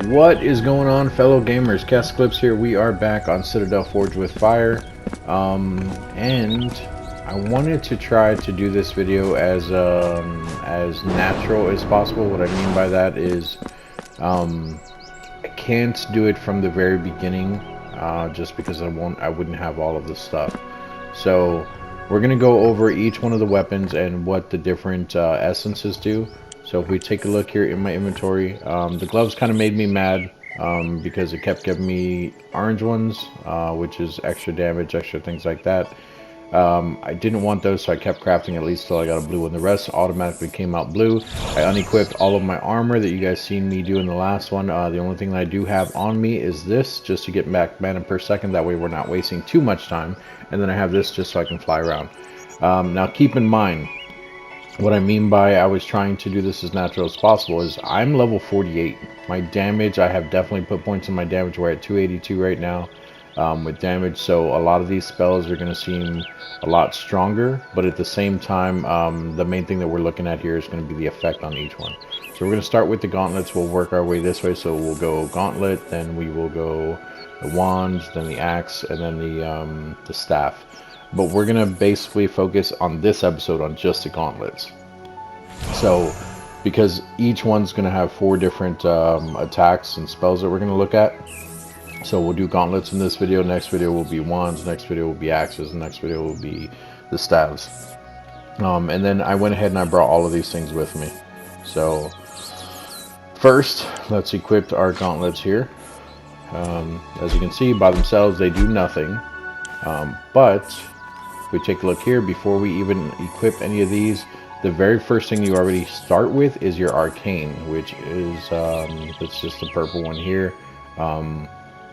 What is going on, fellow gamers? ChaosEclipse here. We are back on Citadel Forged with Fire, and I wanted to try to do this video as natural as possible. What I mean by that is, I can't do it from the very beginning, just because I wouldn't have all of the stuff. So we're gonna go over each one of the weapons and what the different essences do. So if we take a look here in my inventory, the gloves kind of made me mad because it kept giving me orange ones, which is extra damage, extra things like that. I didn't want those, so I kept crafting at least till I got a blue, and the rest automatically came out blue. I unequipped all of my armor that you guys seen me do in the last one. The only thing that I do have on me is this, just to get back mana per second. That way we're not wasting too much time. And then I have this just so I can fly around. Now keep in mind, what I mean by I was trying to do this as natural as possible is I'm level 48. My damage, I have definitely put points in my damage. We're at 282 right now with damage. So a lot of these spells are going to seem a lot stronger. But at the same time, the main thing that we're looking at here is going to be the effect on each one. So we're going to start with the gauntlets. We'll work our way this way. So we'll go gauntlet, then we will go the wands, then the axe, and then the staff. But we're going to basically focus on this episode on just the gauntlets. So, because each one's going to have 4 different attacks and spells that we're going to look at. So we'll do gauntlets in this video, next video will be wands, next video will be axes, and next video will be the staves. And then I went ahead and I brought all of these things with me. So, first, let's equip our gauntlets here. As you can see, by themselves they do nothing. But if we take a look here, before we even equip any of these, the very first thing you already start with is your arcane, which is it's just the purple one here.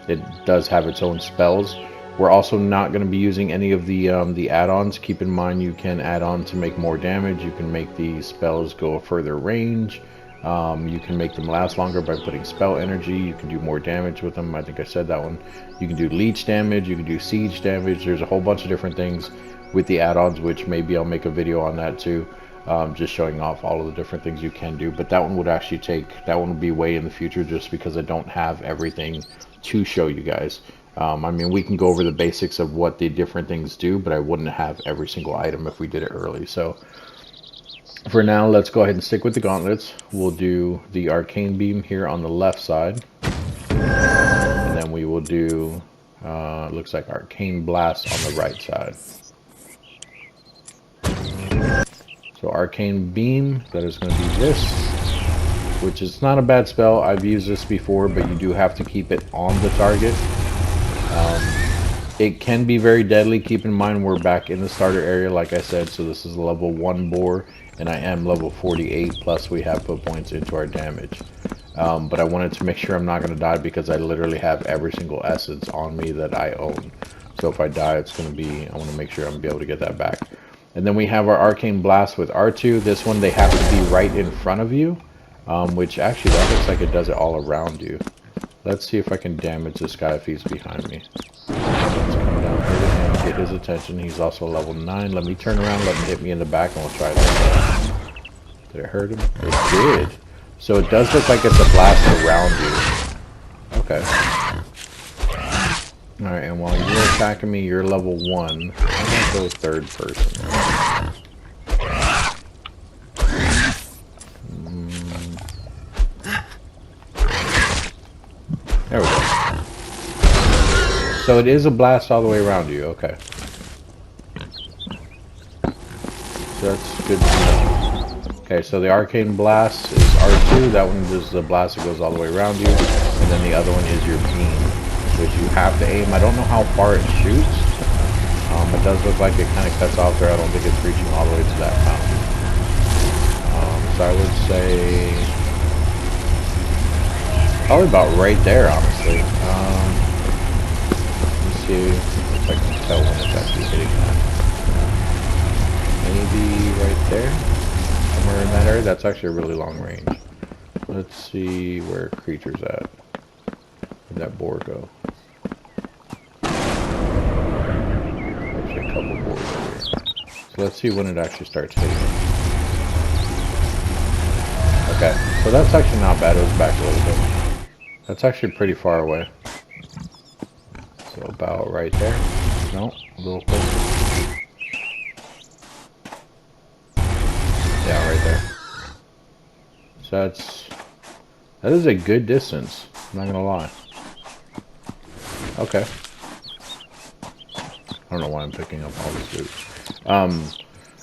It does have its own spells. We're also not going to be using any of the add-ons. Keep in mind, you can add on to make more damage. You can make these spells go a further range. You can make them last longer by putting spell energy. You can do more damage with them. I think I said that one. You can do leech damage. You can do siege damage. There's a whole bunch of different things with the add-ons, which maybe I'll make a video on that too. Just showing off all of the different things you can do. But that one would actually that one would be way in the future, just because I don't have everything to show you guys. I mean, we can go over the basics of what the different things do, but I wouldn't have every single item if we did it early. So for now, let's go ahead and stick with the gauntlets. We'll do the arcane beam here on the left side, and then we will do looks like arcane blast on the right side. So arcane beam, that is going to be this, which is not a bad spell. I've used this before, but you do have to keep it on the target. It can be very deadly. Keep in mind, we're back in the starter area, like I said, so this is a level 1 boar, and I am level 48, plus we have put points into our damage. But I wanted to make sure I'm not going to die, because I literally have every single essence on me that I own. So if I die, it's going to be, I want to make sure I'm going to be able to get that back. And then we have our arcane blast with R2. This one, they have to be right in front of you, which actually that looks like it does it all around you. Let's see if I can damage this guy if he's behind me. Let's come down here to him, get his attention. He's also level 9. Let me turn around, let him hit me in the back, and we'll try that. Did it hurt him? It did. So it does look like it's a blast around you. Okay. Alright, and while you're attacking me, you're level 1. I'm gonna go third person. There we go. So it is a blast all the way around you, okay. So that's good to know. Okay, so the arcane blast is R2. That one is the blast that goes all the way around you. And then the other one is your beam, which you have to aim. I don't know how far it shoots. It does look like it kind of cuts off there. I don't think it's reaching all the way to that fountain. So I would say probably about right there, honestly. Let me see if I can tell when it's actually hitting that. Maybe right there, somewhere in that area. That's actually a really long range. Let's see where creature's at. Where'd that boar go? Actually, a couple boars over here. So let's see when it actually starts hitting. Okay, so that's actually not bad. It was back a little bit. That's actually pretty far away. So about right there. No, a little closer. Yeah, right there. So that is a good distance. I'm not gonna lie. Okay. I don't know why I'm picking up all this loot.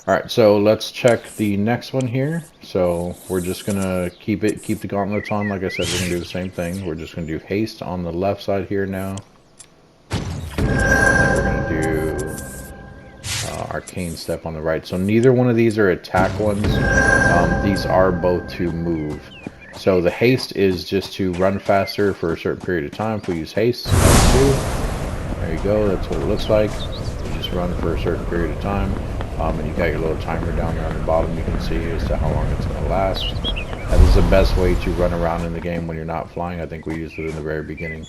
Alright, so let's check the next one here. So we're just gonna keep the gauntlets on. Like I said, we're gonna do the same thing. We're just gonna do haste on the left side here now. And we're gonna do arcane step on the right. So neither one of these are attack ones. These are both to move. So the haste is just to run faster for a certain period of time. If we use haste, L2, there you go. That's what it looks like. You just run for a certain period of time. And you got your little timer down there on the bottom. You can see as to how long it's going to last. That is the best way to run around in the game when you're not flying. I think we used it in the very beginning.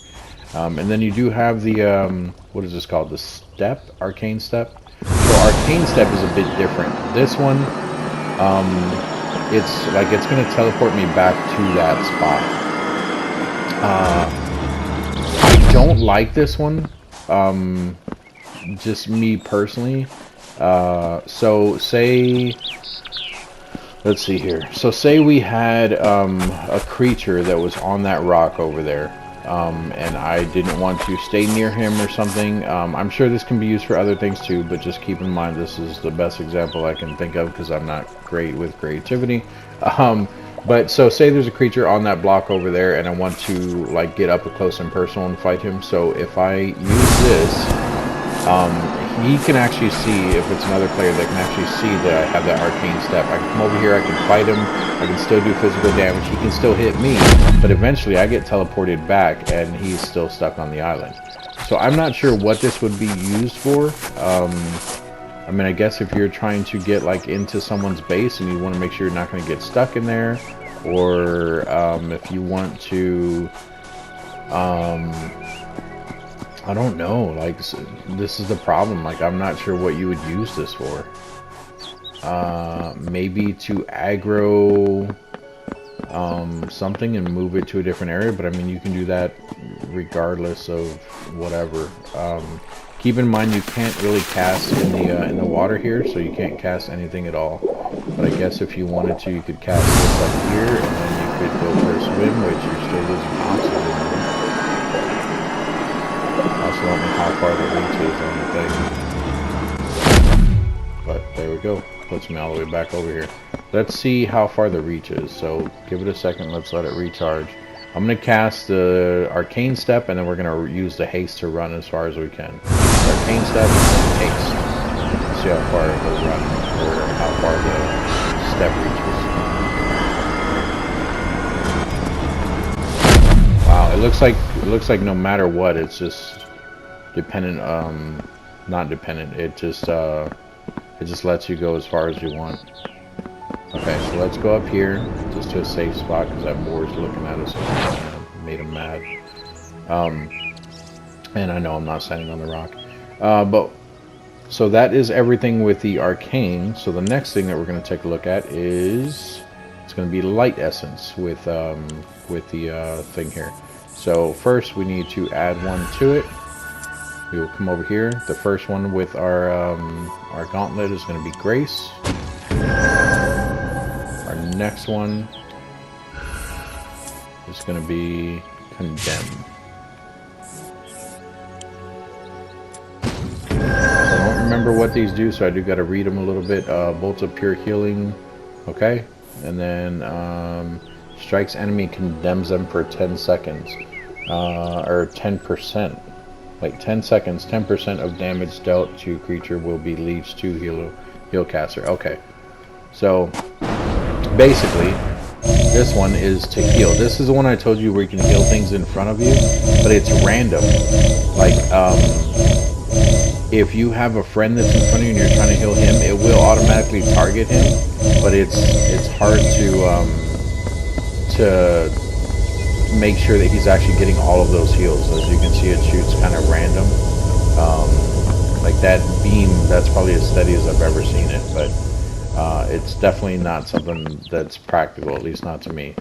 And then you do have the, what is this called? The step? Arcane step? So arcane step is a bit different. This one, it's like it's going to teleport me back to that spot. I don't like this one. Just me personally. So say, let's see here. So say we had a creature that was on that rock over there, and I didn't want to stay near him or something. I'm sure this can be used for other things too, but just keep in mind this is the best example I can think of because I'm not great with creativity. But so say there's a creature on that block over there, and I want to like get up close and personal and fight him. So if I use this, he can actually see, if it's another player that can actually see that I have that arcane step. I can come over here, I can fight him, I can still do physical damage, he can still hit me, but eventually I get teleported back and he's still stuck on the island. So I'm not sure what this would be used for. I mean, I guess if you're trying to get like into someone's base and you want to make sure you're not going to get stuck in there, or if you want to... I don't know, like, this is the problem, like, I'm not sure what you would use this for. Maybe to aggro something and move it to a different area, but I mean, you can do that regardless of whatever. Keep in mind you can't really cast in the water here, so you can't cast anything at all. But I guess if you wanted to, you could cast this up here, and then you could go for a swim, which you're still losing oxygen. Also don't know how far the reach is on the thing. But there we go. Puts me all the way back over here. Let's see how far the reach is. So give it a second. Let's let it recharge. I'm going to cast the arcane step, and then we're going to use the haste to run as far as we can. Arcane step and haste. See how far it will run, or how far the step reaches. Wow, it looks like no matter what, it's just dependent, not dependent, it just lets you go as far as you want. Okay, so let's go up here, just to a safe spot, because that boar's looking at us and made him mad. And I know I'm not standing on the rock. But, so that is everything with the arcane. So the next thing that we're going to take a look at is, it's going to be light essence with the thing here. So first we need to add one to it. We will come over here. The first one with our gauntlet is going to be Grace. Our next one is going to be Condemn. So I don't remember what these do, so I do got to read them a little bit. Bolts of Pure Healing. Okay. And then strikes enemy, condemns them for 10 seconds. Or 10%. Like 10 seconds, 10% of damage dealt to creature will be leached to heal caster. Okay. So basically, this one is to heal. This is the one I told you where you can heal things in front of you, but it's random. Like, if you have a friend that's in front of you and you're trying to heal him, it will automatically target him, but it's hard to make sure that he's actually getting all of those heals. As you can see, it shoots kind of random. Like that beam, that's probably as steady as I've ever seen it, but it's definitely not something that's practical, at least not to me.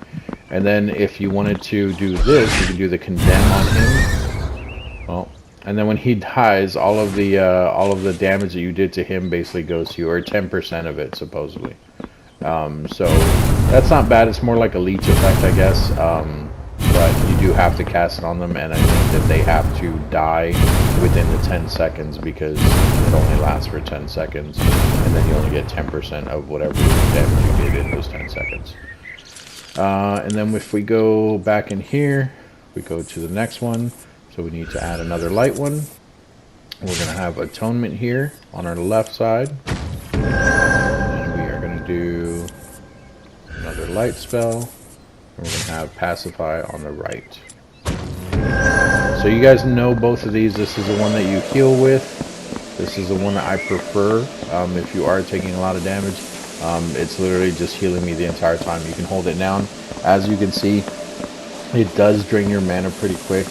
And then if you wanted to do this, you can do the condemn on him. Well, and then when he dies, all of the damage that you did to him basically goes to you, or 10% of it supposedly. So that's not bad. It's more like a leech effect, I guess. But you do have to cast it on them, and I think that they have to die within the 10 seconds because it only lasts for 10 seconds, and then you only get 10% of whatever damage you did in those 10 seconds. And then if we go back in here, we go to the next one. So we need to add another light one. We're going to have Atonement here on our left side. And we are going to do another light spell. And we're going to have Pacify on the right. So you guys know both of these. This is the one that you heal with. This is the one that I prefer if you are taking a lot of damage. It's literally just healing me the entire time. You can hold it down. As you can see, it does drain your mana pretty quick.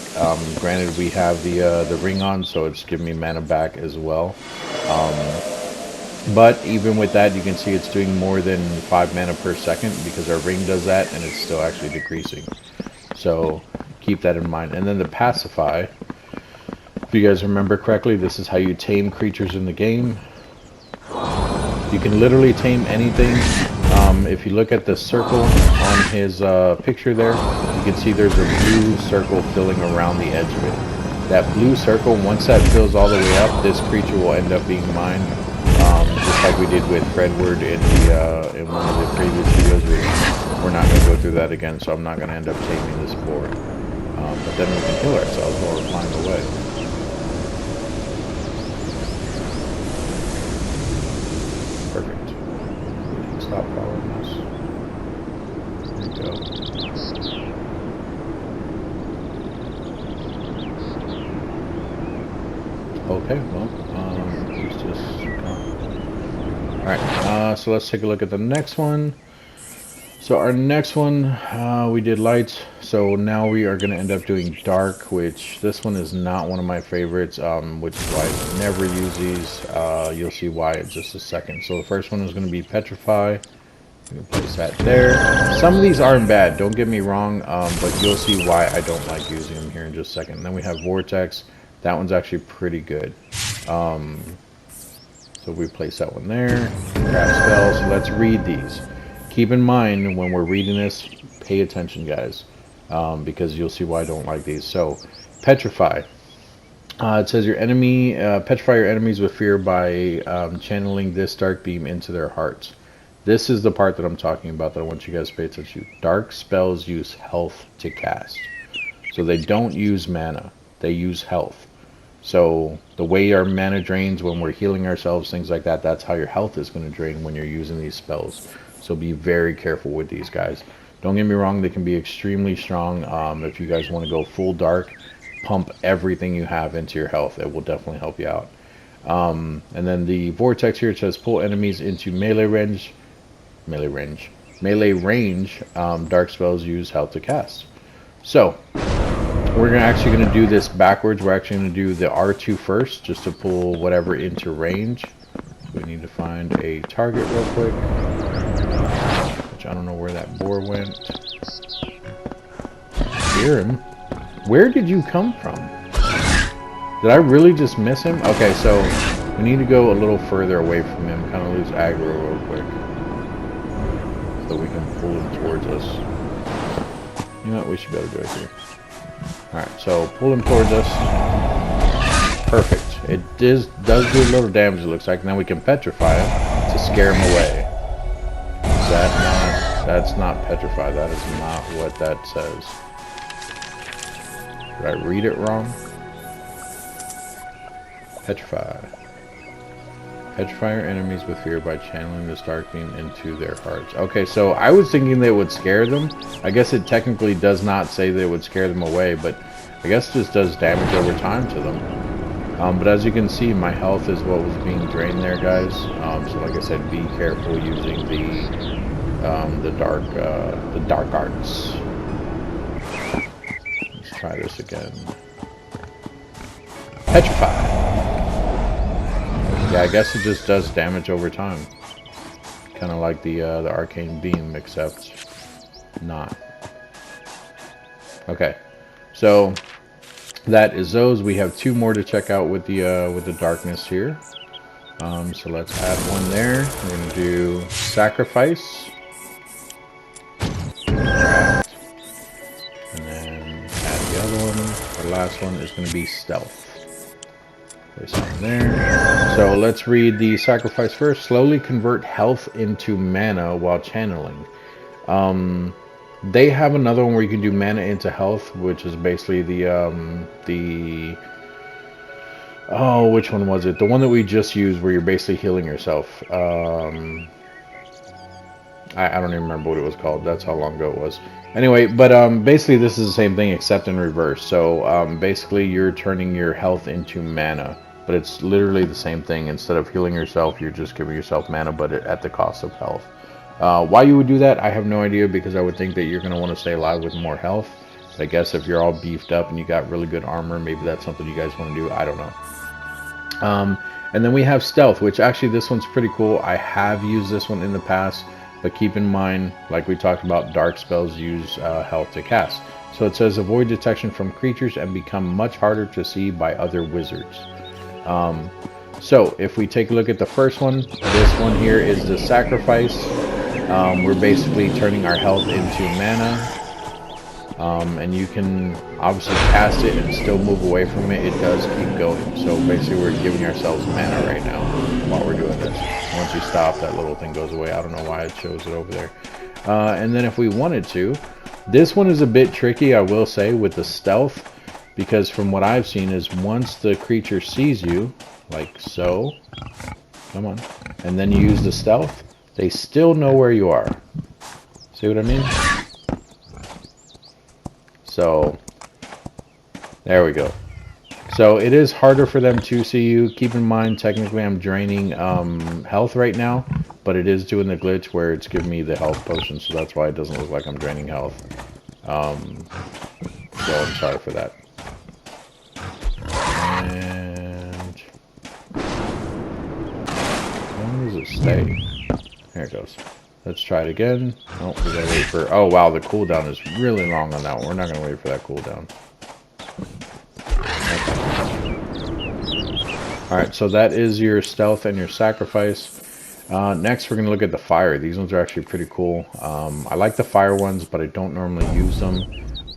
Granted, we have the ring on, so it's giving me mana back as well. But even with that, you can see it's doing more than 5 mana per second because our ring does that, and it's still actually decreasing. So keep that in mind. And then the Pacify, if you guys remember correctly, this is how you tame creatures in the game. You can literally tame anything. If you look at the circle on his picture there, you can see there's a blue circle filling around the edge of it. That blue circle, once that fills all the way up, this creature will end up being mine. Just like we did with Fredward in one of the previous videos. We're not going to go through that again, so I'm not going to end up taming this board. But then we can heal ourselves while we're flying away. Perfect. We can stop following us. There we go. Okay, well, he's just gone. Alright, so let's take a look at the next one. So our next one, we did light, so now we are going to end up doing dark, which this one is not one of my favorites, which is why I never use these. You'll see why in just a second. So the first one is going to be Petrify. I'm going to place that there. Some of these aren't bad, don't get me wrong, but you'll see why I don't like using them here in just a second. And then we have Vortex. That one's actually pretty good. So we place that one there. Craft spells. So let's read these. Keep in mind when we're reading this, pay attention, guys, because you'll see why I don't like these. So, Petrify. It says your enemy, petrify your enemies with fear by channeling this dark beam into their hearts. This is the part that I'm talking about that I want you guys to pay attention to. Dark spells use health to cast. So they don't use mana. They use health. So the way our mana drains when we're healing ourselves, things like that, that's how your health is going to drain when you're using these spells. So be very careful with these guys. Don't get me wrong, they can be extremely strong. If you guys want to go full dark, pump everything you have into your health. It will definitely help you out. And then the Vortex here, it says pull enemies into melee range. Dark spells use health to cast. So we're actually going to do this backwards. We're actually going to do the R2 first, just to pull whatever into range. We need to find a target real quick. Which I don't know where that boar went. Hear him? Where did you come from? Did I really just miss him? Okay, so we need to go a little further away from him. Kind of lose aggro real quick. So we can pull him towards us. You know what? We should be able to do it here. Alright, so pull him towards us. Perfect. It does do a little damage, it looks like. Now we can petrify him to scare him away. Is that not... That's not petrify. That is not what that says. Did I read it wrong? Petrify. Petrify your enemies with fear by channeling this dark beam into their hearts. Okay, so I was thinking they would scare them. I guess it technically does not say that it would scare them away, but I guess it just does damage over time to them. But as you can see, my health is what was being drained there, guys. So like I said, be careful using the dark arts. Let's try this again. Petrify. Yeah, I guess it just does damage over time. Kind of like the arcane beam, except not. Okay, so that is those. We have 2 more to check out with the darkness here. So let's add one there. We're gonna do sacrifice, and then add the other one. Our last one is gonna be stealth. Place on there. So let's read the sacrifice first. Slowly convert health into mana while channeling. They have another one where you can do mana into health, which is basically oh, which one was it? The one that we just used where you're basically healing yourself. I don't even remember what it was called. That's how long ago it was. Anyway, but basically this is the same thing except in reverse. So basically you're turning your health into mana, but it's literally the same thing. Instead of healing yourself, you're just giving yourself mana, but at the cost of health. Why you would do that, I have no idea, because I would think that you're going to want to stay alive with more health. I guess if you're all beefed up and you got really good armor, maybe that's something you guys want to do. I don't know. And then we have stealth, which actually this one's pretty cool. I have used this one in the past, but keep in mind, like we talked about, dark spells use health to cast. So it says avoid detection from creatures and become much harder to see by other wizards. So if we take a look at the first one, this one here is the sacrifice. We're basically turning our health into mana. And you can obviously cast it and still move away from it. It does keep going. So basically we're giving ourselves mana right now while we're doing this. Once you stop, that little thing goes away. I don't know why it shows it over there. And then if we wanted to, this one is a bit tricky, I will say, with the stealth, because from what I've seen is once the creature sees you, like so, come on, and then you use the stealth, they still know where you are. See what I mean? So there we go. So it is harder for them to see you. Keep in mind, technically I'm draining health right now, but it is doing the glitch where it's giving me the health potion, so that's why it doesn't look like I'm draining health. So I'm sorry for that. And how long does it stay? There it goes. Let's try it again. Oh, we gotta wait for... Oh, wow, the cooldown is really long on that one. We're not gonna wait for that cooldown. Okay. Alright, so that is your stealth and your sacrifice. Next, we're gonna look at the fire. These ones are actually pretty cool. I like the fire ones, but I don't normally use them.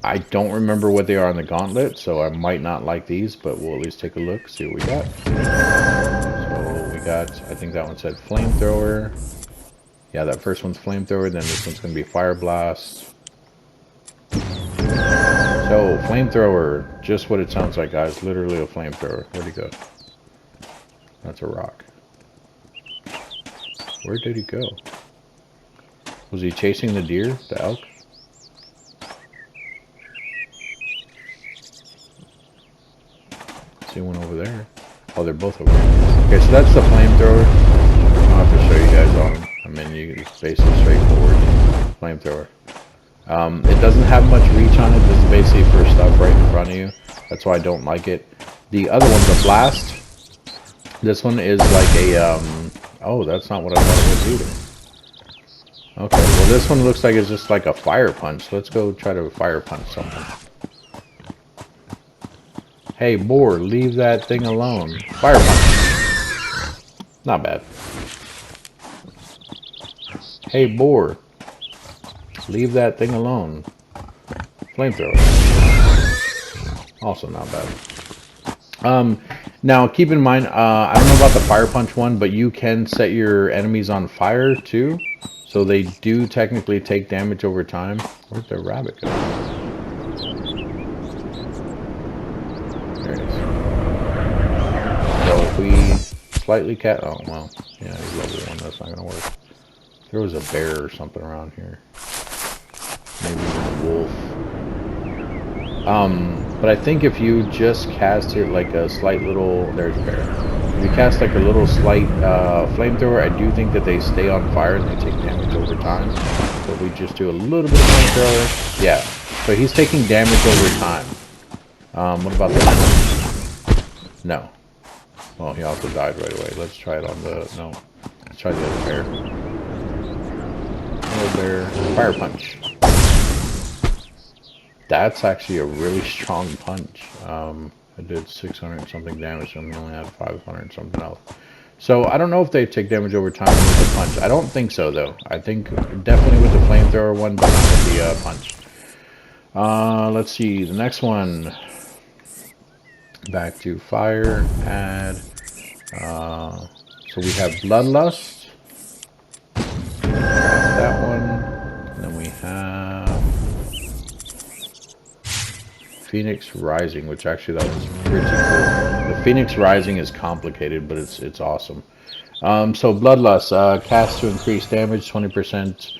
I don't remember what they are on the gauntlet, so I might not like these, but we'll at least take a look, see what we got. So we got, I think that one said flamethrower. Yeah, that first one's flamethrower, then this one's going to be fire blast. So, flamethrower, just what it sounds like, guys. Literally a flamethrower. Where'd he go? That's a rock. Where did he go? Was he chasing the deer? The elk? See one over there. Oh, they're both over there. Okay, so that's the flamethrower. I'll have to show you guys on them. I mean, it's basically straightforward flamethrower. It doesn't have much reach on it. This is basically for stuff right in front of you. That's why I don't like it. The other one, the blast. This one is like a, oh, that's not what I thought it was either. Okay, well this one looks like it's just like a fire punch. Let's go try to fire punch something. Hey, boar, leave that thing alone. Fire punch. Not bad. Hey, boar, leave that thing alone. Flamethrower. Also not bad. Now, keep in mind, I don't know about the fire punch one, but you can set your enemies on fire too. So they do technically take damage over time. Where'd the rabbit go? There it is. So if we slightly oh, well, yeah, he's level 1. That's not going to work. There was a bear or something around here. Maybe even a wolf. But I think if you just cast it like a slight little... There's a bear. If you cast like a little slight flamethrower, I do think that they stay on fire and they take damage over time. So if we just do a little bit of flamethrower... Yeah. So he's taking damage over time. What about this one? No. Well, he also died right away. Let's try it on the... No. Let's try the other bear. Hello bear. Fire punch. That's actually a really strong punch. I did 600 something damage, and we only had 500 something else. So I don't know if they take damage over time with the punch. I don't think so though. I think definitely with the flamethrower one, but not with the punch. Let's see, the next one. Back to fire, add. So we have Bloodlust. That one. And then we have Phoenix Rising, which actually that was pretty cool. The Phoenix Rising is complicated, but it's awesome. So Bloodlust, cast to increase damage 20%,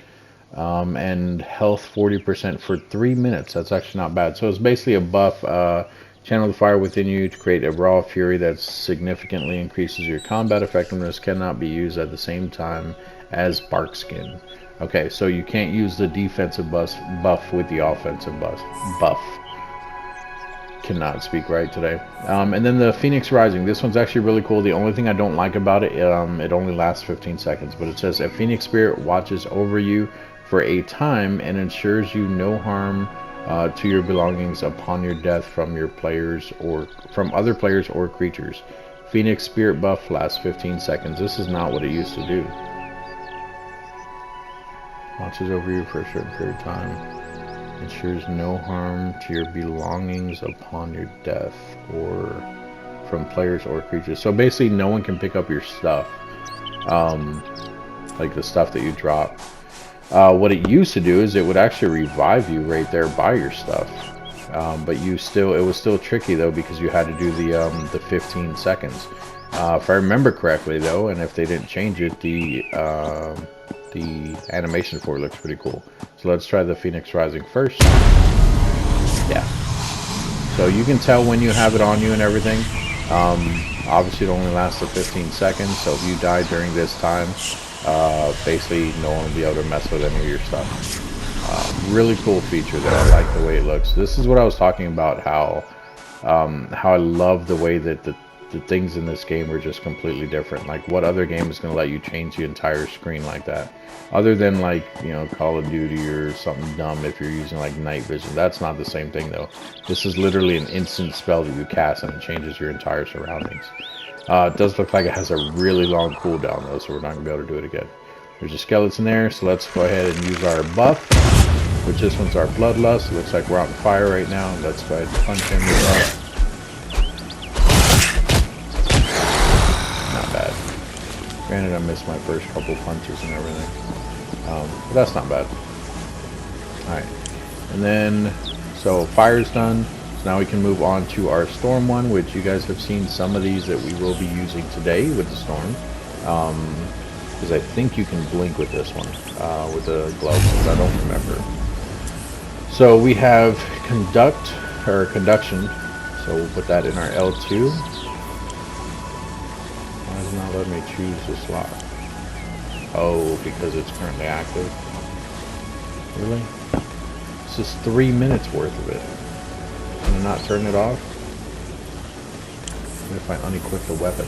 and health 40% for 3 minutes. That's actually not bad. So it's basically a buff. Channel the fire within you to create a raw fury that significantly increases your combat effectiveness. Cannot be used at the same time as Bark Skin. Okay, so you can't use the defensive buff with the offensive buff. Cannot speak right today. And then the Phoenix Rising. This one's actually really cool. The only thing I don't like about it, it only lasts 15 seconds. But it says, a Phoenix Spirit watches over you for a time and ensures you no harm to your belongings upon your death from your players or from other players or creatures. Phoenix Spirit buff lasts 15 seconds. This is not what it used to do. Watches over you for a certain period of time. Ensures no harm to your belongings upon your death or from players or creatures. So basically no one can pick up your stuff. Like the stuff that you drop. What it used to do is it would actually revive you right there by your stuff, but it was still tricky though because you had to do the 15 seconds. If I remember correctly though, and if they didn't change it, the animation for it looks pretty cool. So let's try the Phoenix Rising first. Yeah. So you can tell when you have it on you and everything. Obviously it only lasts for 15 seconds, so if you die during this time, basically no one will be able to mess with any of your stuff. Really cool feature that I like the way it looks. This is what I was talking about, how I love the way that the things in this game are just completely different. Like, what other game is going to let you change the entire screen like that? Other than, like, you know, Call of Duty or something dumb if you're using like night vision. That's not the same thing though. This is literally an instant spell that you cast and it changes your entire surroundings. It does look like it has a really long cooldown though, so we're not going to be able to do it again. There's a skeleton there, so let's go ahead and use our buff, which this one's our Bloodlust. It looks like we're on fire right now. Let's go ahead and punch him with that. Not bad. Granted, I missed my first couple punches and everything, but that's not bad. Alright, and then, so fire's done. So now we can move on to our storm one, which you guys have seen some of these that we will be using today with the storm. Because I think you can blink with this one, with the gloves, but I don't remember. So we have conduction, so we'll put that in our L2. Why is it not letting me choose the slot? Oh, because it's currently active. Really? This is 3 minutes worth of it. Can I not turn it off? What if I unequip the weapon?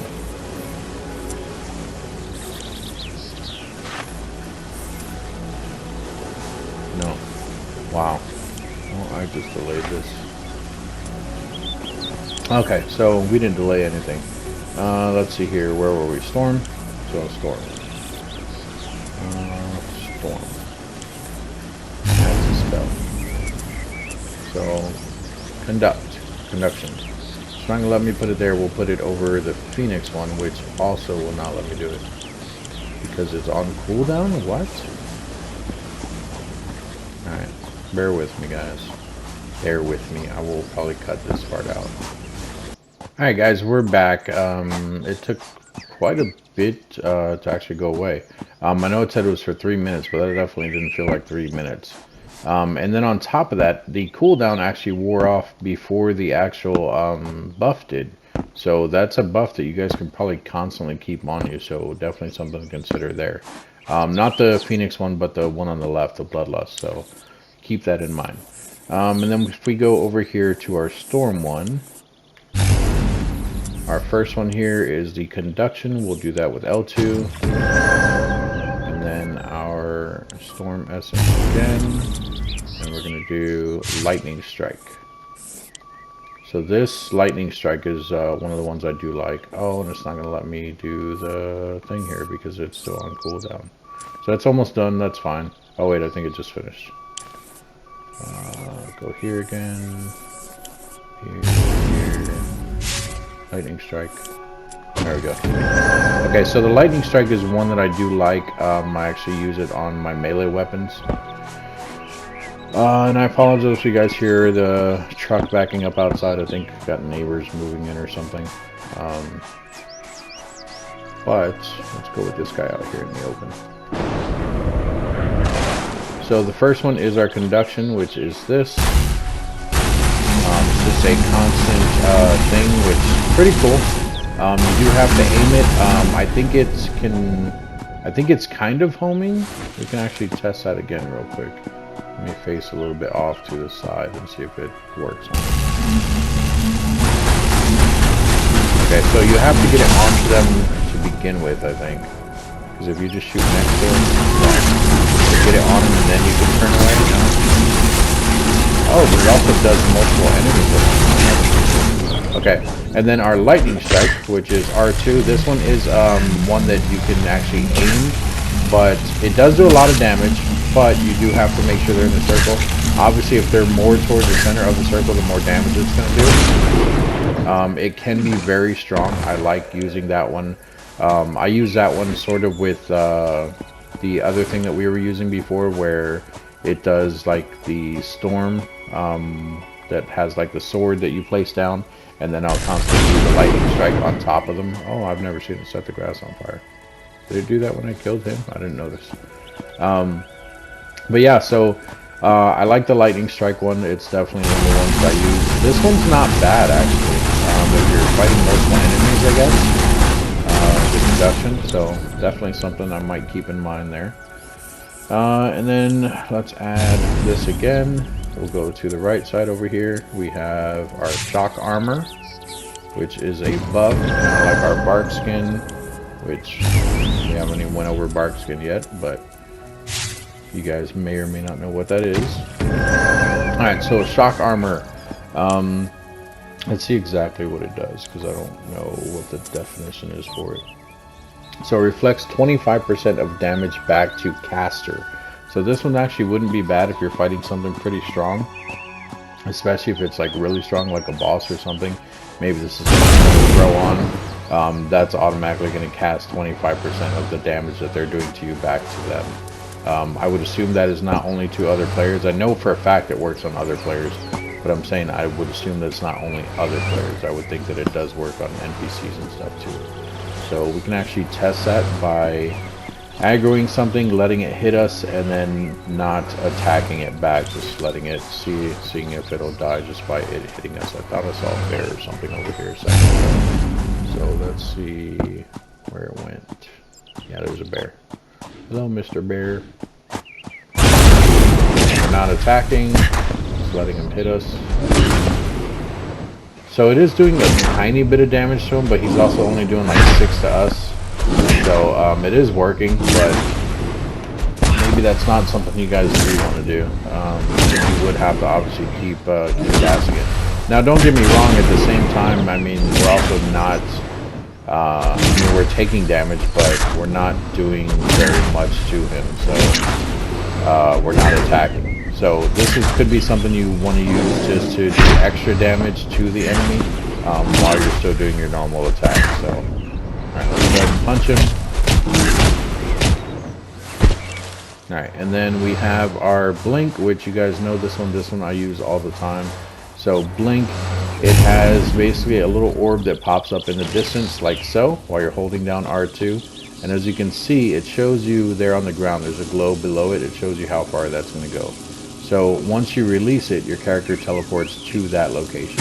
No. Wow. Well, I just delayed this. Okay, so we didn't delay anything. Let's see here. Where were we? Storm? So, storm. Storm. That's a spell. So, conduction. It's not going to let me put it there. We'll put it over the Phoenix one, which also will not let me do it. Because it's on cooldown? What? Alright, bear with me, guys. Bear with me. I will probably cut this part out. Alright, guys, we're back. It took quite a bit to actually go away. I know it said it was for 3 minutes, but that definitely didn't feel like 3 minutes. And then on top of that, the cooldown actually wore off before the actual buff did. So that's a buff that you guys can probably constantly keep on you. So definitely something to consider there. Not the Phoenix one, but the one on the left, the Bloodlust. So keep that in mind. And then if we go over here to our Storm one, our first one here is the Conduction. We'll do that with L2. And then our Storm Essence again, and we're gonna do Lightning Strike. So this Lightning Strike is one of the ones I do like. Oh, and it's not gonna let me do the thing here because it's still on cooldown. So that's almost done, that's fine. Oh wait, I think it just finished. Go here again. Here. Lightning Strike. There we go. Okay, so the Lightning Strike is one that I do like. I actually use it on my melee weapons. And I apologize if you guys hear the truck backing up outside. I think got neighbors moving in or something. But let's go with this guy out here in the open. So the first one is our conduction, which is this. It's just a constant thing, which is pretty cool. You do have to aim it. I think it's kind of homing. We can actually test that again real quick. Let me face a little bit off to the side and see if it works. Okay, so you have to get it onto them to begin with, I think. Because if you just shoot next to them, get it on them and then you can turn away. No? Oh, but it also does multiple enemies. Okay, and then our Lightning Strike, which is R2. This one is one that you can actually aim, but it does do a lot of damage. But you do have to make sure they're in the circle. Obviously, if they're more towards the center of the circle, the more damage it's going to do. It can be very strong. I like using that one. I use that one sort of with the other thing that we were using before, where it does like the storm that has like the sword that you place down, and then I'll constantly do the Lightning Strike on top of them. Oh, I've never seen it set the grass on fire. Did it do that when I killed him? I didn't notice. But yeah, so I like the Lightning Strike one. It's definitely one of the ones I use. This one's not bad, actually. If you're fighting multiple enemies, I guess. The conduction, so definitely something I might keep in mind there. And then let's add this again. We'll go to the right side over here. We have our shock armor, which is a buff, kind of like our bark skin, which we haven't even went over bark skin yet, but you guys may or may not know what that is. Alright, so shock armor. Let's see exactly what it does, because I don't know what the definition is for it. So it reflects 25% of damage back to caster. So this one actually wouldn't be bad if you're fighting something pretty strong. Especially if it's like really strong, like a boss or something. Maybe this is something to throw on. That's automatically going to cast 25% of the damage that they're doing to you back to them. I would assume that is not only to other players. I know for a fact it works on other players, but I'm saying I would assume that it's not only other players. I would think that it does work on NPCs and stuff too. So we can actually test that by aggroing something, letting it hit us, and then not attacking it back, just letting it seeing if it'll die just by it hitting us. I thought I saw a bear or something over here a second ago. So let's see where it went. Yeah, there's a bear. Hello, Mr. Bear. We're not attacking, just letting him hit us. So it is doing a tiny bit of damage to him, but he's also only doing like 6 to us. So it is working, but maybe that's not something you guys really want to do. You would have to obviously keep gassing it. Now, don't get me wrong. At the same time, I mean, we're also not. We're taking damage, but we're not doing very much to him, so we're not attacking. So this could be something you want to use just to do extra damage to the enemy while you're still doing your normal attack. So, alright, let's go ahead and punch him. Alright, and then we have our blink, which you guys know this one I use all the time. So blink, it has basically a little orb that pops up in the distance like so while you're holding down R2. And as you can see, it shows you there on the ground, there's a globe below it. It shows you how far that's going to go. So once you release it, your character teleports to that location.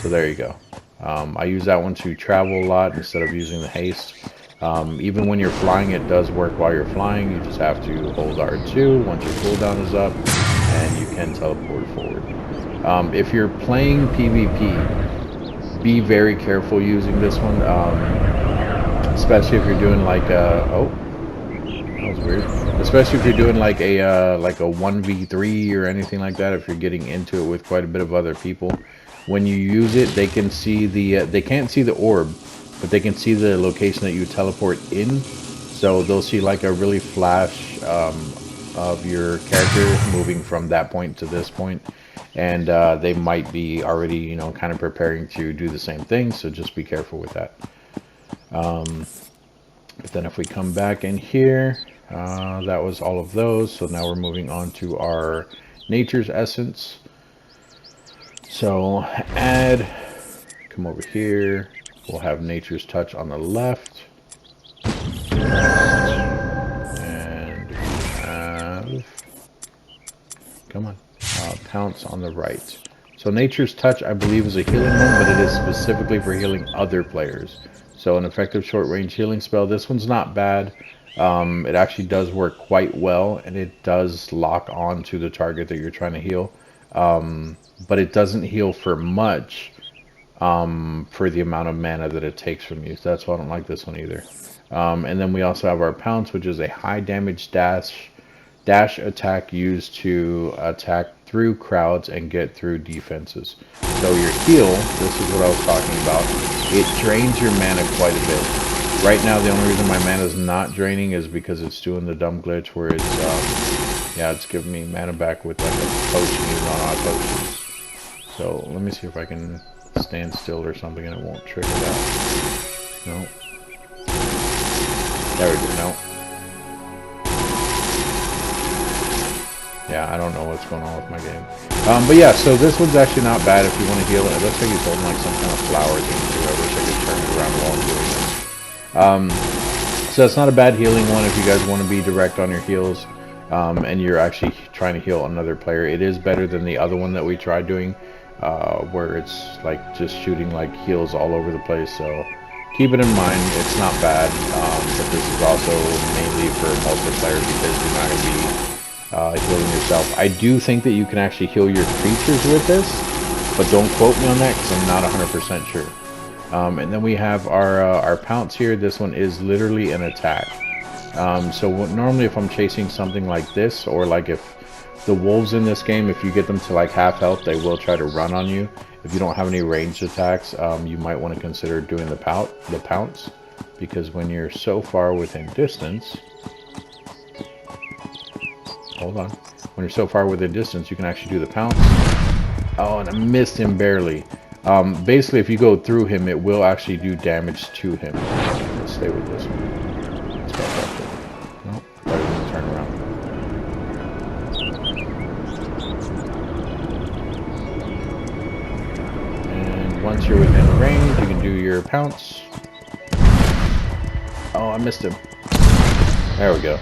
So there you go. I use that one to travel a lot instead of using the haste. Even when you're flying, it does work while you're flying. You just have to hold R2 once your cooldown is up, and you can teleport forward. If you're playing PvP, be very careful using this one, especially if you're doing like oh, That was weird. Especially if you're doing like a 1v3 or anything like that. If you're getting into it with quite a bit of other people, when you use it, they can see the they can't see the orb, but they can see the location that you teleport in. So they'll see like a really flash of your character moving from that point to this point, and they might be already, you know, kind of preparing to do the same thing. So just be careful with that. But then if we come back in here, that was all of those. So now we're moving on to our nature's essence. So add, come over here. We'll have nature's touch on the left. And we have, come on, pounce on the right. So nature's touch, I believe, is a healing one, but it is specifically for healing other players. So an effective short-range healing spell. This one's not bad. It actually does work quite well, and it does lock on to the target that you're trying to heal. But it doesn't heal for much for the amount of mana that it takes from you. So that's why I don't like this one either. And then we also have our pounce, which is a high damage dash attack used to attack through crowds and get through defenses. So your heal, this is what I was talking about, it drains your mana quite a bit. Right now the only reason my mana is not draining is because it's doing the dumb glitch where it's yeah, it's giving me mana back with like a potion even on our potions. So let me see if I can stand still or something and it won't trigger that. No. There we go. No. Yeah, I don't know what's going on with my game. But yeah, so this one's actually not bad if you want to heal it. It looks like he's holding like some kind of flower thing too. I wish I could turn it around while I'm doing this. So it's not a bad healing one if you guys want to be direct on your heals. And you're actually trying to heal another player. It is better than the other one that we tried doing, where it's like just shooting like heals all over the place. So keep it in mind, it's not bad, but this is also mainly for multiplayer because you're not going to be healing yourself. I do think that you can actually heal your creatures with this, but don't quote me on that because I'm not 100% sure. And then we have our pounce here. This one is literally an attack. So normally if I'm chasing something like this, or like if the wolves in this game, if you get them to like half health, they will try to run on you. If you don't have any ranged attacks, you might want to consider doing the pounce, because when you're so far within distance, hold on, when you're so far within distance, you can actually do the pounce. Oh, and I missed him barely. Basically, if you go through him, it will actually do damage to him. Let's stay with this one. Let's back up there. Nope, better than turn around. Once you're within range, you can do your pounce. Oh, I missed him. There we go.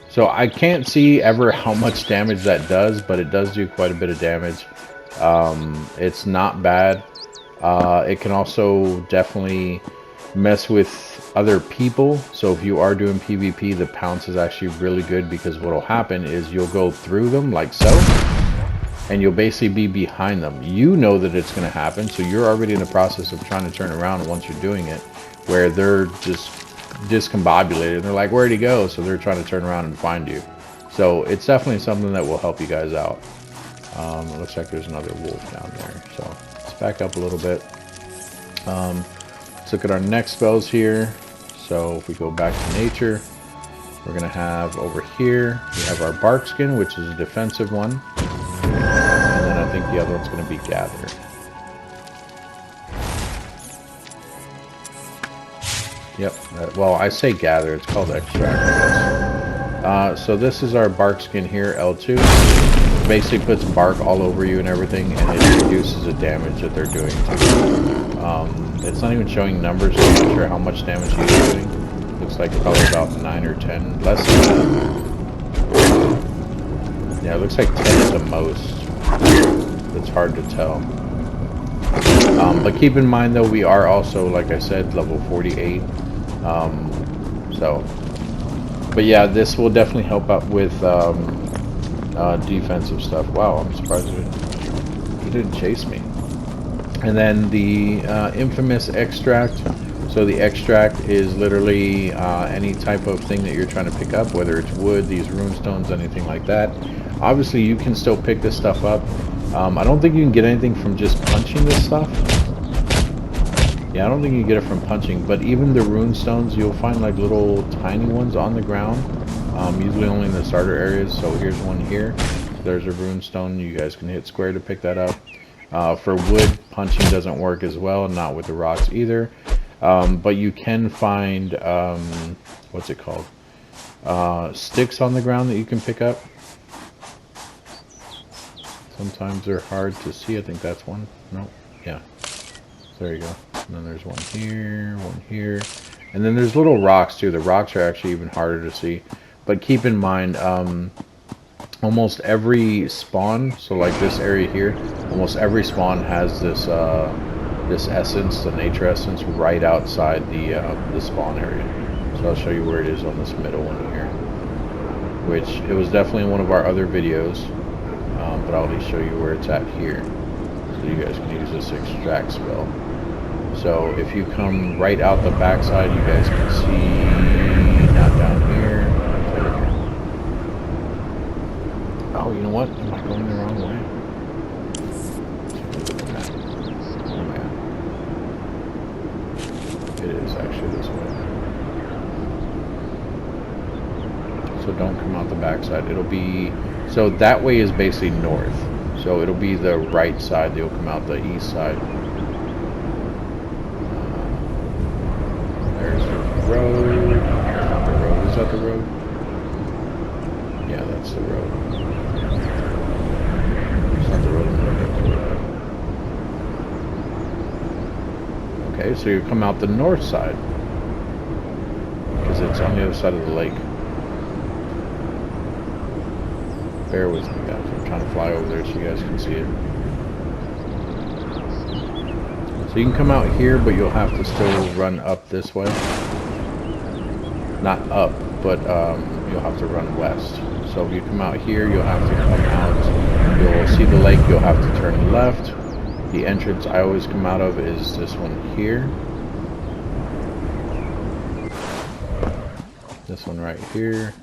So I can't see ever how much damage that does, but it does do quite a bit of damage. It's not bad. It can also definitely mess with other people. So if you are doing PvP, the pounce is actually really good, because what will happen is you'll go through them like so, and you'll basically be behind them. You know that it's going to happen, so you're already in the process of trying to turn around once you're doing it, where they're just discombobulated. They're like, where'd he go? So they're trying to turn around and find you. So it's definitely something that will help you guys out. It looks like there's another wolf down there. So let's back up a little bit. Let's look at our next spells here. So if we go back to nature, we're going to have over here, we have our bark skin, which is a defensive one. And then I think the other one's going to be gather. Yep. Well, I say gather. It's called extract, I guess. So this is our bark skin here, L2. It basically puts bark all over you and everything, and it reduces the damage that they're doing to you. It's not even showing numbers, so I'm not sure how much damage he's doing. Looks like probably about 9 or 10. Less than that. Yeah, it looks like 10 at the most. It's hard to tell. But keep in mind though, we are also, like I said, level 48. But yeah, this will definitely help out with defensive stuff. Wow, I'm surprised he didn't chase me. And then the infamous extract. So the extract is literally any type of thing that you're trying to pick up, whether it's wood, these rune stones, anything like that. Obviously, you can still pick this stuff up. I don't think you can get anything from just punching this stuff. Yeah, I don't think you get it from punching, but even the rune stones, you'll find like little tiny ones on the ground, usually only in the starter areas. So here's one here. There's a rune stone. You guys can hit square to pick that up. For wood, punching doesn't work as well, not with the rocks either. But you can find, what's it called? Sticks on the ground that you can pick up. Sometimes they're hard to see. I think that's one. No, yeah. There you go. And then there's one here. And then there's little rocks too. The rocks are actually even harder to see. But keep in mind, almost every spawn, so like this area here, almost every spawn has this this essence, the nature essence, right outside the spawn area. So I'll show you where it is on this middle one here, which it was definitely in one of our other videos, but I'll at least show you where it's at here, so you guys can use this extract spell. So if you come right out the backside, you guys can see, not down here. Oh, you know what? Am I going the wrong way? Oh man. It is actually this way. So don't come out the backside. It'll be, so that way is basically north. So it'll be the right side. You'll come out the east side. There's the road. Not the road. Is that the road? Yeah, that's the road. Okay, so you come out the north side because it's on the other side of the lake. Bear with me, guys. I'm trying to fly over there so you guys can see it. So you can come out here, but you'll have to still run up this way. Not up, but you'll have to run west. So if you come out here, you'll have to come out. You'll see the lake. You'll have to turn left. The entrance I always come out of is this one here. This one right here.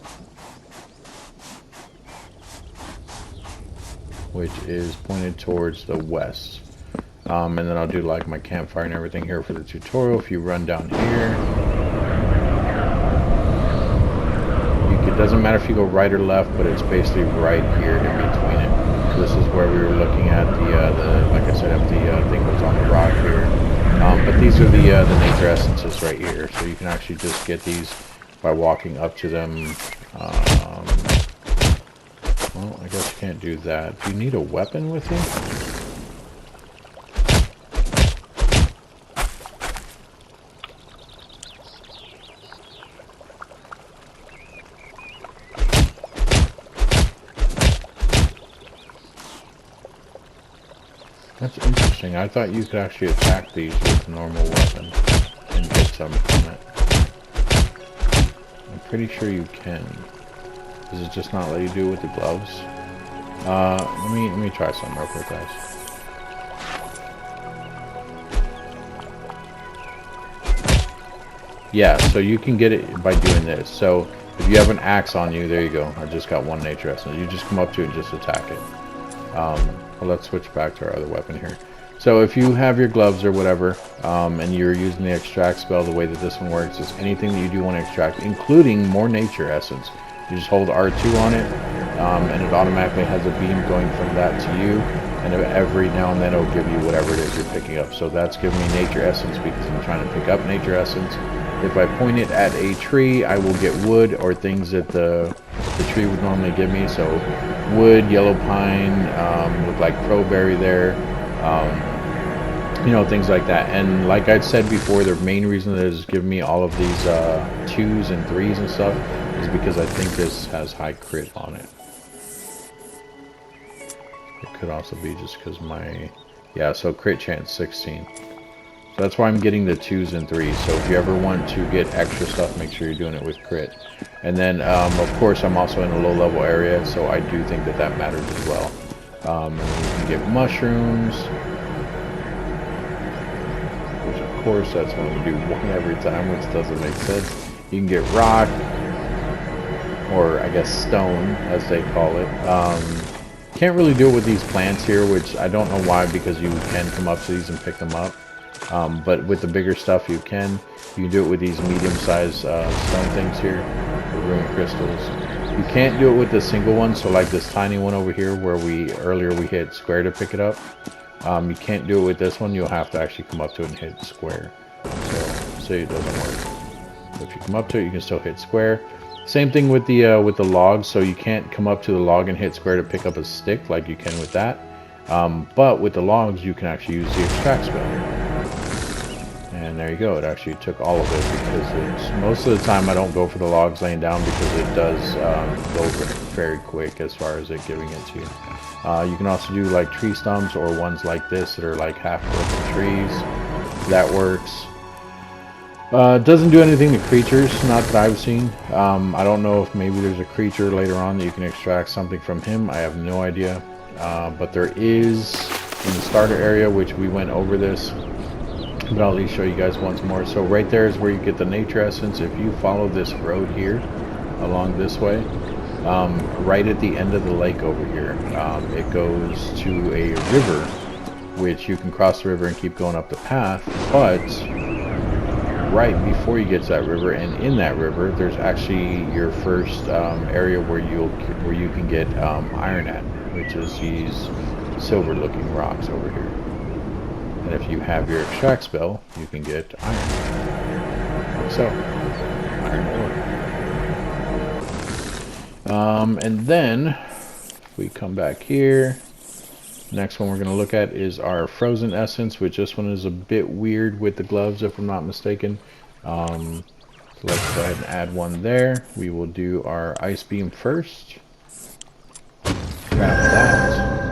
Which is pointed towards the west. And then I'll do like my campfire and everything here for the tutorial. If you run down here, it doesn't matter if you go right or left, but it's basically right here in between it. So this is where we were looking at the like I said, the thing that's on the rock here. But these are the nature essences right here. So you can actually just get these by walking up to them. Well, I guess you can't do that. Do you need a weapon with you? That's interesting. I thought you could actually attack these with a normal weapon and get some from it. I'm pretty sure you can. Does it just not let you do it with the gloves? Let me try something real quick, guys. Yeah, so you can get it by doing this. So if you have an axe on you, there you go. I just got one nature essence. You just come up to it and just attack it. Well, let's switch back to our other weapon here. So if you have your gloves or whatever, and you're using the extract spell, the way that this one works is anything that you do want to extract, including more nature essence. You just hold R2 on it, and it automatically has a beam going from that to you, and every now and then it'll give you whatever it is you're picking up. So that's giving me nature essence because I'm trying to pick up nature essence. If I point it at a tree, I will get wood or things that the tree would normally give me. So wood, yellow pine, look like crowberry there, you know, things like that. And like I said before, the main reason that it's giving me all of these 2s and 3s and stuff is because I think this has high crit on it. It could also be just because my, yeah, so crit chance 16. So that's why I'm getting the 2s and 3s. So if you ever want to get extra stuff, make sure you're doing it with crit. And then, of course, I'm also in a low level area, so I do think that that matters as well. And then you can get mushrooms, which of course, that's going to do one every time, which doesn't make sense. You can get rock, or I guess stone, as they call it. Can't really do it with these plants here, which I don't know why, because you can come up to these and pick them up. But with the bigger stuff, you can. You can do it with these medium-sized stone things here, the ruined crystals. You can't do it with the single one, so like this tiny one over here, where earlier we hit square to pick it up. You can't do it with this one. You'll have to actually come up to it and hit square. So it doesn't work. So if you come up to it, you can still hit square. Same thing with the logs. So you can't come up to the log and hit square to pick up a stick like you can with that. But with the logs, you can actually use the extract spell. And there you go. It actually took all of it, because most of the time I don't go for the logs laying down, because it does go very quick as far as it giving it to you. You can also do like tree stumps, or ones like this that are like half broken trees. That works. Doesn't do anything to creatures, not that I've seen. I don't know if maybe there's a creature later on that you can extract something from him. I have no idea. But there is in the starter area, which we went over this. But I'll at least show you guys once more. So right there is where you get the nature essence. If you follow this road here, along this way, right at the end of the lake over here, it goes to a river, which you can cross the river and keep going up the path. But right before you get to that river, and in that river, there's actually your first area where you can get iron at, which is these silver-looking rocks over here. And if you have your extract spell, you can get iron. Like so. Iron ore. And then, if we come back here, next one we're going to look at is our frozen essence, which this one is a bit weird with the gloves, if I'm not mistaken. So let's go ahead and add one there. We will do our ice beam first. Grab that.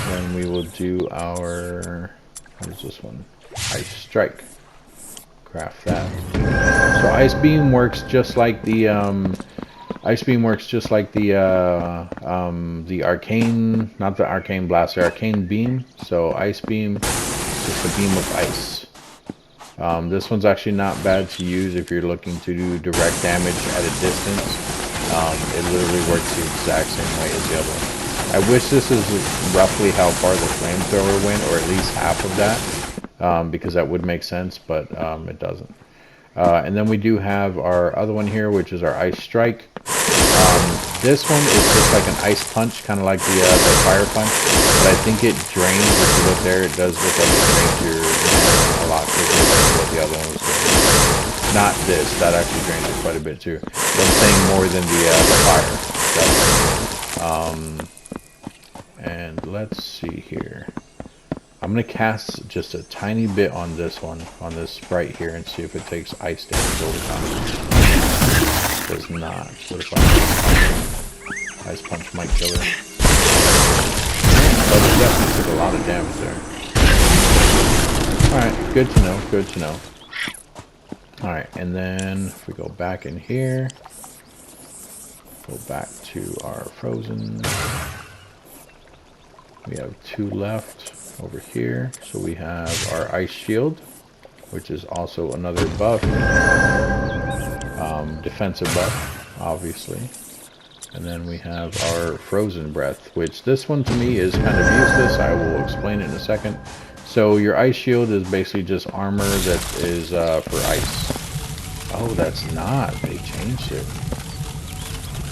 Then we will do our, what is this one? Ice strike. Craft that. So ice beam works just like the the arcane, not the arcane blast, the arcane beam. So ice beam is just a beam of ice. This one's actually not bad to use if you're looking to do direct damage at a distance. It literally works the exact same way as the other one. I wish this is roughly how far the flamethrower went, or at least half of that, because that would make sense, but it doesn't. And then we do have our other one here, which is our ice strike. This one is just like an ice punch, kind of like the fire punch, but I think it drains. If you look there, it does look like it drains your mana a lot quicker than what the other one was doing. Not this, that actually drains it quite a bit too. But I'm saying more than the fire. And let's see here. I'm going to cast just a tiny bit on this one, on this sprite here, and see if it takes ice damage over time. It does not. What if I ice punch might kill her? But it definitely took a lot of damage there. Alright, good to know, good to know. Alright, and then if we go back in here, go back to our frozen. We have two left over here. So we have our ice shield, which is also another buff, defensive buff, obviously. And then we have our frozen breath, which this one to me is kind of useless. I will explain it in a second. So your ice shield is basically just armor that is for ice. Oh, that's not. They changed it.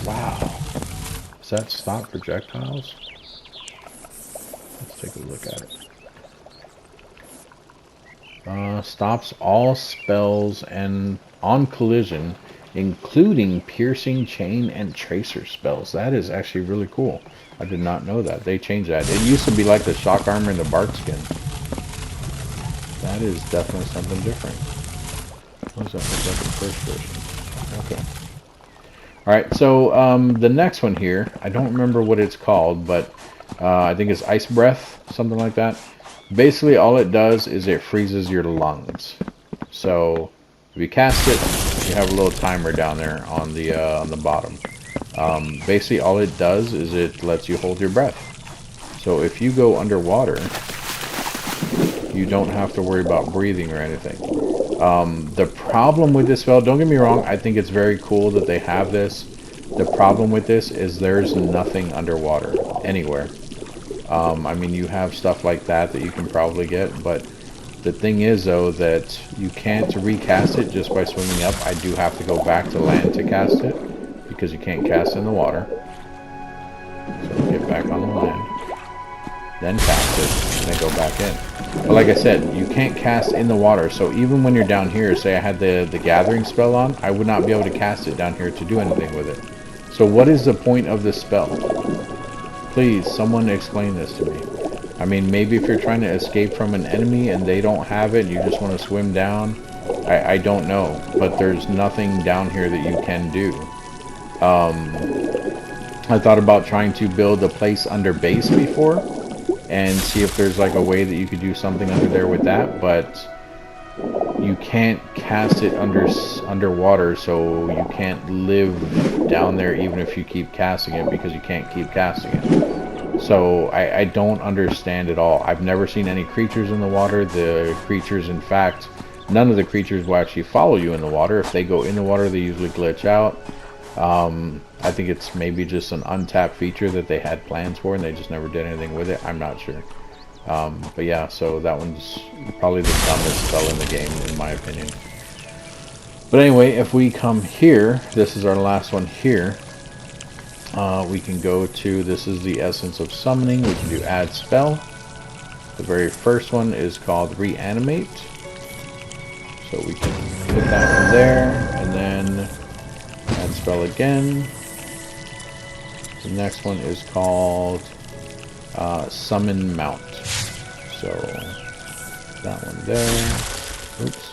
Wow. Does that stop projectiles? Let's take a look at it. Stops all spells and on collision, including piercing, chain, and tracer spells. That is actually really cool. I did not know that. They changed that. It used to be like the shock armor and the bark skin. That is definitely something different. What does that look like in first version? Okay. Alright, so the next one here, I don't remember what it's called, but I think it's Ice Breath, something like that. Basically, all it does is it freezes your lungs. So, if you cast it, you have a little timer down there on the bottom. Basically, all it does is it lets you hold your breath. So, if you go underwater, you don't have to worry about breathing or anything. The problem with this spell, don't get me wrong, I think it's very cool that they have this. The problem with this is there's nothing underwater anywhere. I mean, you have stuff like that you can probably get, but the thing is, though, that you can't recast it just by swimming up. I do have to go back to land to cast it, because you can't cast in the water. So get back on the land, then cast it, and then go back in. But like I said, you can't cast in the water, so even when you're down here, say I had the gathering spell on, I would not be able to cast it down here to do anything with it. So what is the point of this spell? Please, someone explain this to me. I mean, maybe if you're trying to escape from an enemy and they don't have it, you just want to swim down. I don't know, but there's nothing down here that you can do. I thought about trying to build a place under base before and see if there's like a way that you could do something under there with that, but you can't cast it underwater, so you can't live down there even if you keep casting it, because you can't keep casting it. So I don't understand at all. I've never seen any creatures in the water. The creatures, in fact, none of the creatures will actually follow you in the water. If they go in the water, they usually glitch out. I think it's maybe just an untapped feature that they had plans for and they just never did anything with it. I'm not sure. But yeah, so that one's probably the dumbest spell in the game, in my opinion. But anyway, if we come here, this is our last one here. We can go to, this is the essence of summoning. We can do add spell. The very first one is called reanimate. So we can put that one there, and then add spell again. The next one is called summon mount. So that one there. Oops.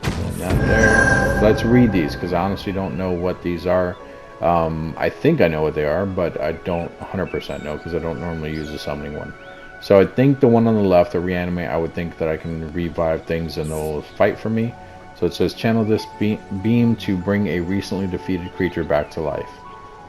And that there. Let's read these, because I honestly don't know what these are. I think I know what they are, but I don't 100% know, because I don't normally use the summoning one. So I think the one on the left, the reanimate, I would think that I can revive things and they'll fight for me. So it says channel this beam to bring a recently defeated creature back to life.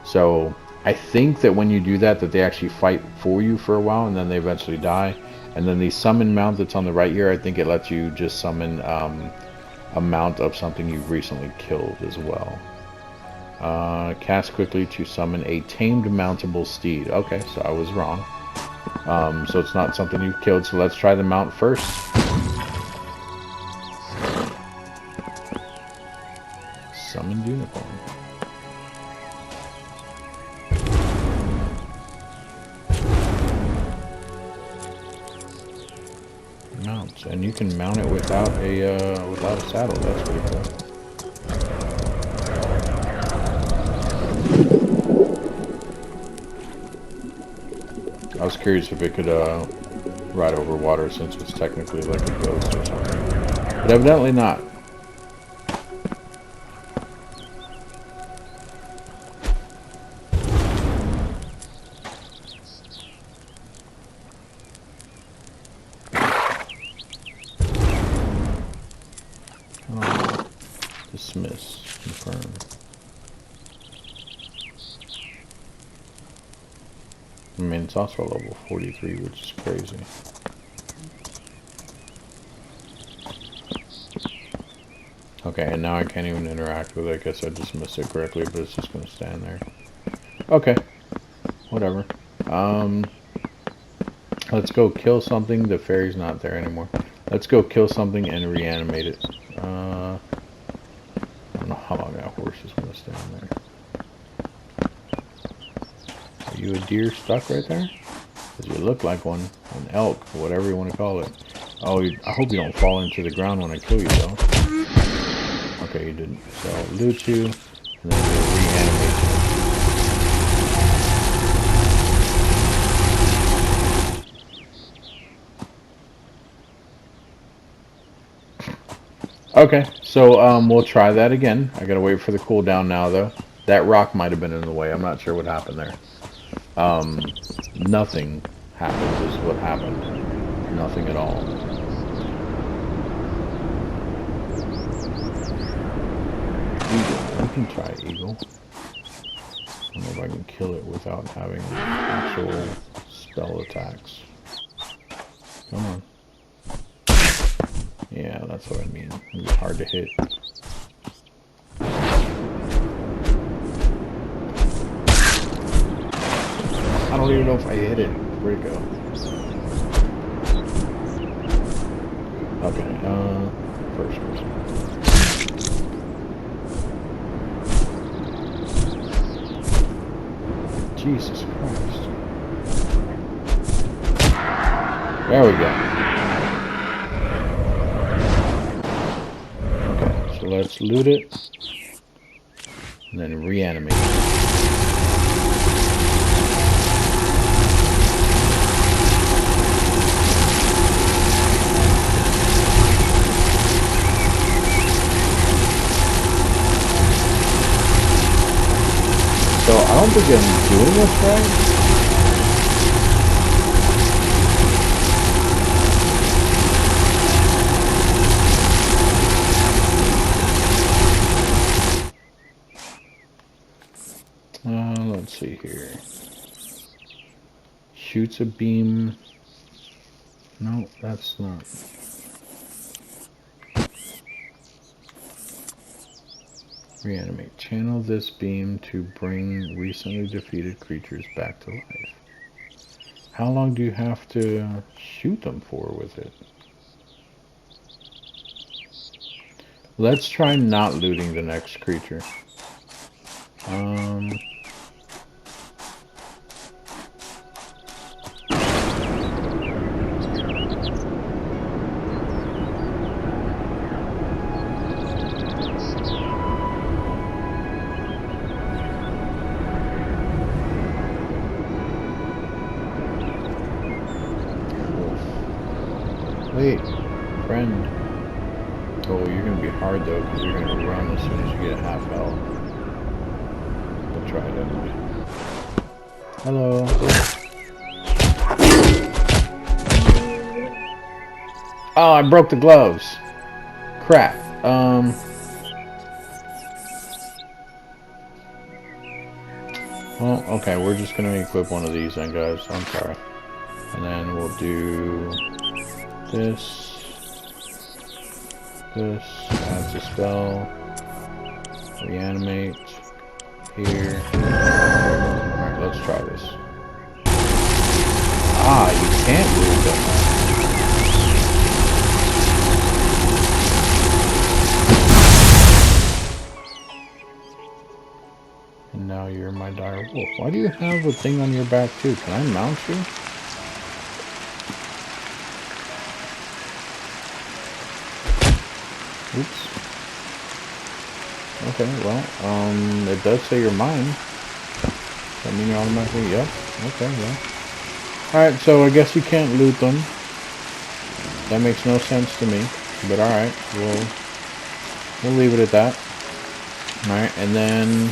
So I think that when you do that, that they actually fight for you for a while and then they eventually die. And then the summon mount that's on the right here, I think it lets you just summon a mount of something you've recently killed as well. Cast quickly to summon a tamed mountable steed. Okay, so I was wrong. So it's not something you've killed, so let's try the mount first. Summoned unicorn. Mounts, and you can mount it without a saddle. That's pretty cool. I was curious if it could ride over water, since it's technically like a ghost or something, but evidently not. Dismiss. Confirm. I mean, it's also level 43, which is crazy. Okay, and now I can't even interact with it. I guess I dismissed it correctly, but it's just going to stand there. Okay. Whatever. Let's go kill something. The fairy's not there anymore. Let's go kill something and reanimate it. I don't know how long that horse is going to stand there. Are you a deer stuck right there? Because you look like one. An elk, or whatever you want to call it. Oh, I hope you don't fall into the ground when I kill you, though. Okay, you didn't. So I'll loot you, and then we'll reanimate you. Okay, so we'll try that again. I gotta wait for the cooldown now, though. That rock might have been in the way. I'm not sure what happened there. Nothing happened is what happened. Nothing at all. Eagle. We can try eagle. I don't know if I can kill it without having actual spell attacks. Come on. Yeah, that's what I mean. It's hard to hit. I don't even know if I hit it. Where'd it go? Okay, first person. Jesus Christ. There we go. Okay, so let's loot it. And then reanimate. So I don't think I'm doing this right. Let's see here. Shoots a beam. No, that's not. Reanimate. Channel this beam to bring recently defeated creatures back to life. How long do you have to shoot them for with it? Let's try not looting the next creature. Wait, friend. Oh, you're gonna be hard though, because you're gonna run as soon as you get half health. We'll try it anyway. Hello. Oh, I broke the gloves. Crap. Well, okay, we're just gonna equip one of these then, guys. I'm sorry. And then we'll do this. This adds a spell. Reanimate. Here. Alright, let's try this. Ah, you can't lose them. And now you're my dire wolf. Why do you have a thing on your back too? Can I mount you? Oops. Okay, well, it does say you're mine. Does that mean you're automatically, yep. Okay, well. Alright, so I guess you can't loot them. That makes no sense to me. But alright, we'll leave it at that. Alright, and then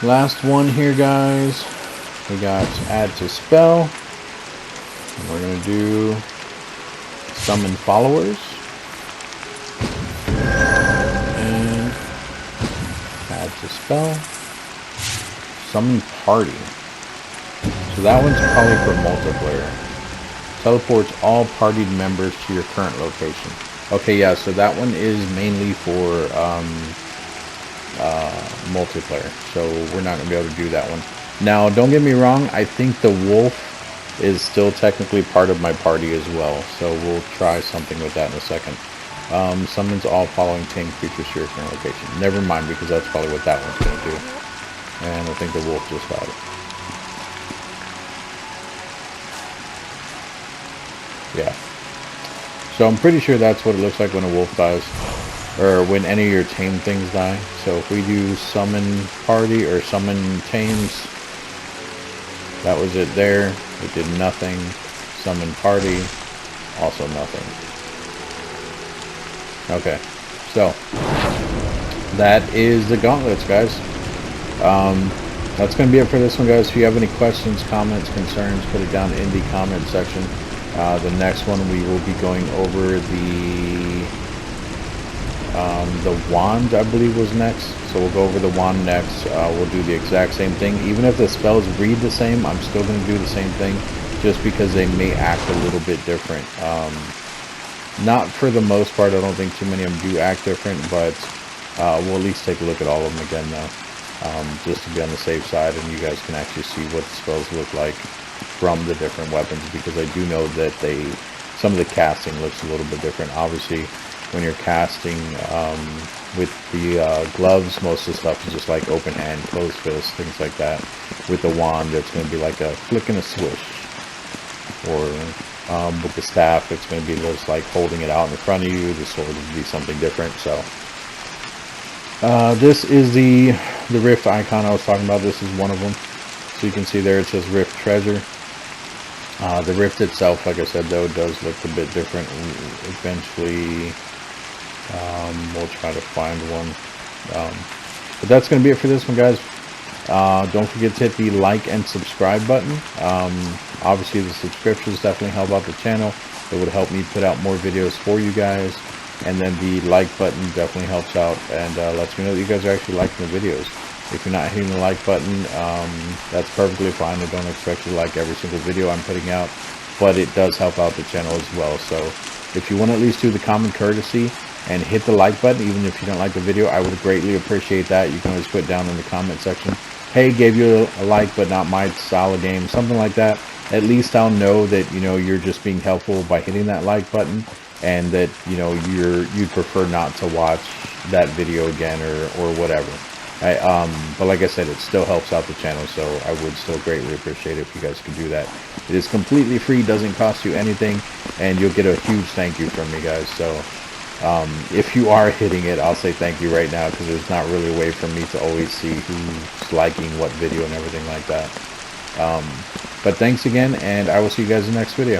last one here, guys. We got add to spell. And we're gonna do summon followers. To spell summon party. So that one's probably for multiplayer. Teleports all partied members to your current location. Okay, yeah, so that one is mainly for multiplayer. So we're not gonna be able to do that one. Now, don't get me wrong, I think the wolf is still technically part of my party as well. So we'll try something with that in a second. Summons all following tame creatures to your current location. Never mind, because that's probably what that one's going to do. And I think the wolf just got it. Yeah. So I'm pretty sure that's what it looks like when a wolf dies. Or when any of your tame things die. So if we do summon party or summon tames, that was it there. It did nothing. Summon party, also nothing. Okay, so that is the gauntlets, guys. That's going to be it for this one, guys. If you have any questions, comments, concerns, put it down in the comment section. The next one, we will be going over the wand, I believe, was next. So we'll go over the wand next. We'll do the exact same thing. Even if the spells read the same, I'm still going to do the same thing, just because they may act a little bit different. Not for the most part. I don't think too many of them do act different, but we'll at least take a look at all of them again though, just to be on the safe side, and you guys can actually see what the spells look like from the different weapons, because I do know that some of the casting looks a little bit different. Obviously, when you're casting with the gloves, most of the stuff is just like open hand, closed fist, things like that. With the wand, it's going to be like a flick and a swish. Or with the staff, it's going to be just like holding it out in front of you. The sword would be something different. So this is the rift icon I was talking about. This is one of them. So you can see there it says Rift Treasure. The rift itself, like I said, though, does look a bit different. Eventually, we'll try to find one. But that's going to be it for this one, guys. Don't forget to hit the like and subscribe button. Obviously, the subscriptions definitely help out the channel. It would help me put out more videos for you guys. And then the like button definitely helps out and lets me know that you guys are actually liking the videos. If you're not hitting the like button, that's perfectly fine. I don't expect you to like every single video I'm putting out, but it does help out the channel as well. So if you want to at least do the common courtesy and hit the like button, even if you don't like the video, I would greatly appreciate that. You can always put down in the comment section, hey, gave you a like, but not my style of game, something like that. At least I'll know that, you know, you're just being helpful by hitting that like button, and that, you know, you'd prefer not to watch that video again or whatever. But like I said, it still helps out the channel, so I would still greatly appreciate it if you guys could do that. It is completely free, doesn't cost you anything, and you'll get a huge thank you from me guys. So if you are hitting it, I'll say thank you right now, because there's not really a way for me to always see who's liking what video and everything like that. But thanks again, and I will see you guys in the next video.